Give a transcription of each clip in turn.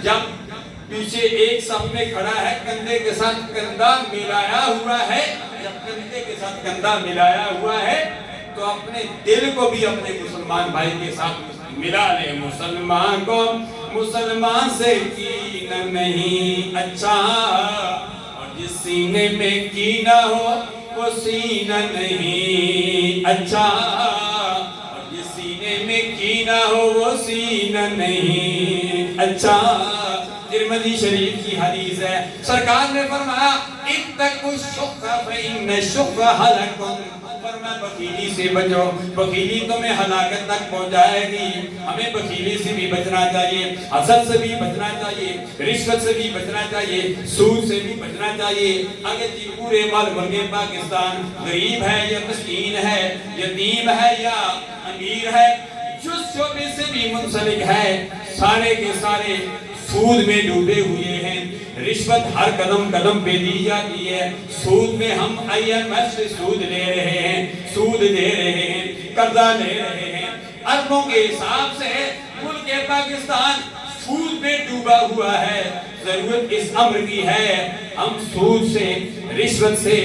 جب پیچھے ایک صف میں کھڑا ہے کندھے کے ساتھ کندھا ملایا ہوا ہے، جب کندھے کے ساتھ کندھا ملایا ہوا ہے تو اپنے دل کو بھی اپنے مسلمان بھائی کے ساتھ ملا لے۔ مسلمان کو مسلمان سے کینہ نہیں اچھا، اور جس سینے میں کینہ ہو وہ سینہ نہیں اچھا، اور جس سینے میں کینہ ہو وہ سینہ نہیں اچھا۔ ترمذی شریف کی حدیث ہے، سرکار نے فرمایا اتقوا الشح فإن الشح ہلاک، فرمایا بخیلی سے بچو، بخیلی تمہیں ہلاکت تک پہنچائے گی۔ ہمیں بخیلی سے بھی بچنا چاہیے، حسد سے بھی بچنا چاہیے، رشوت سے بھی بچنا چاہیے، سود سے بھی بچنا چاہیے۔ اگر جی پورے ملک پاکستان غریب ہے یا مسکین ہے، یتیم ہے یا امیر ہے، جس شعبے سے بھی منسلک ہے، سارے کے سارے سود میں ڈوبے ہوئے ہیں۔ رشوت ہر قدم قدم پہ دی جاتی ہے، سود میں ہم IMF سے سود لے رہے ہیں، سود دے رہے ہیں، قرضہ لے رہے ہیں۔ اربوں کے حساب سے ملک پاکستان سود میں ڈوبا ہوا ہے۔ ضرورت اس امر کی ہے ہم سود سے، رشوت سے،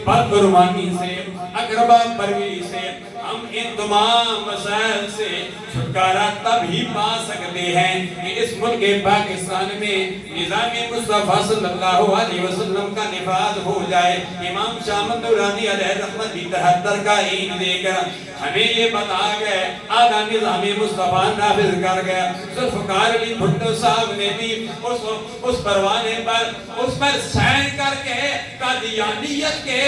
بدعنوانی سے، اقربا پروری سے، ہم ان تمام مسائل سے چھٹکارا تب ہی پا سکتے ہیں کہ اس ملک پاکستان میں نظام مصطفیٰ صلی اللہ علیہ وسلم کا نفاذ ہو جائے۔ امام شاہ احمد نورانی علیہ رحمت بھی 73 کا عید دے کر ہمیں یہ بتا گئے، آدھا نظام مصطفیٰ نافذ کر گیا۔ ذوالفقار علی بھٹو صاحب نے بھی اس پروانے پر سائن کر کے قادیانیت کے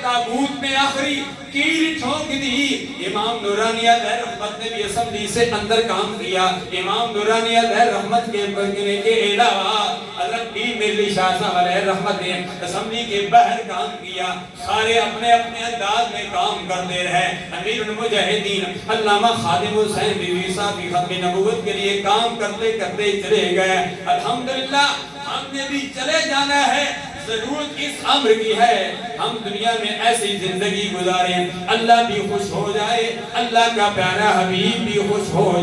تابوت میں آخری کیل ٹھونک دی۔ امام نورانی علیہ رحمت نے بھی اسمبلی سے اندر کام کیا۔ امام نورانی علیہ رحمت کے علاوہ حضرت پیر ملی شاہ صاحب علیہ رحمت نے اسمبلی کے باہر کام کیا۔ سارے اپنے اپنے انداز میں کام کرتے رہے۔ امیر المجاہدین علامہ خادم حسین رضوی صاحب کی ختم نبوت کے لیے کام کرتے کرتے چلے گئے۔ الحمدللہ ہم نے بھی چلے جانا ہے۔ ضرورت اس امر کی ہے ہم دنیا میں ایسی زندگی گزاریں اللہ بھی خوش ہو جائے، اللہ کا پیارا حبیب بھی خوش ہو جائے۔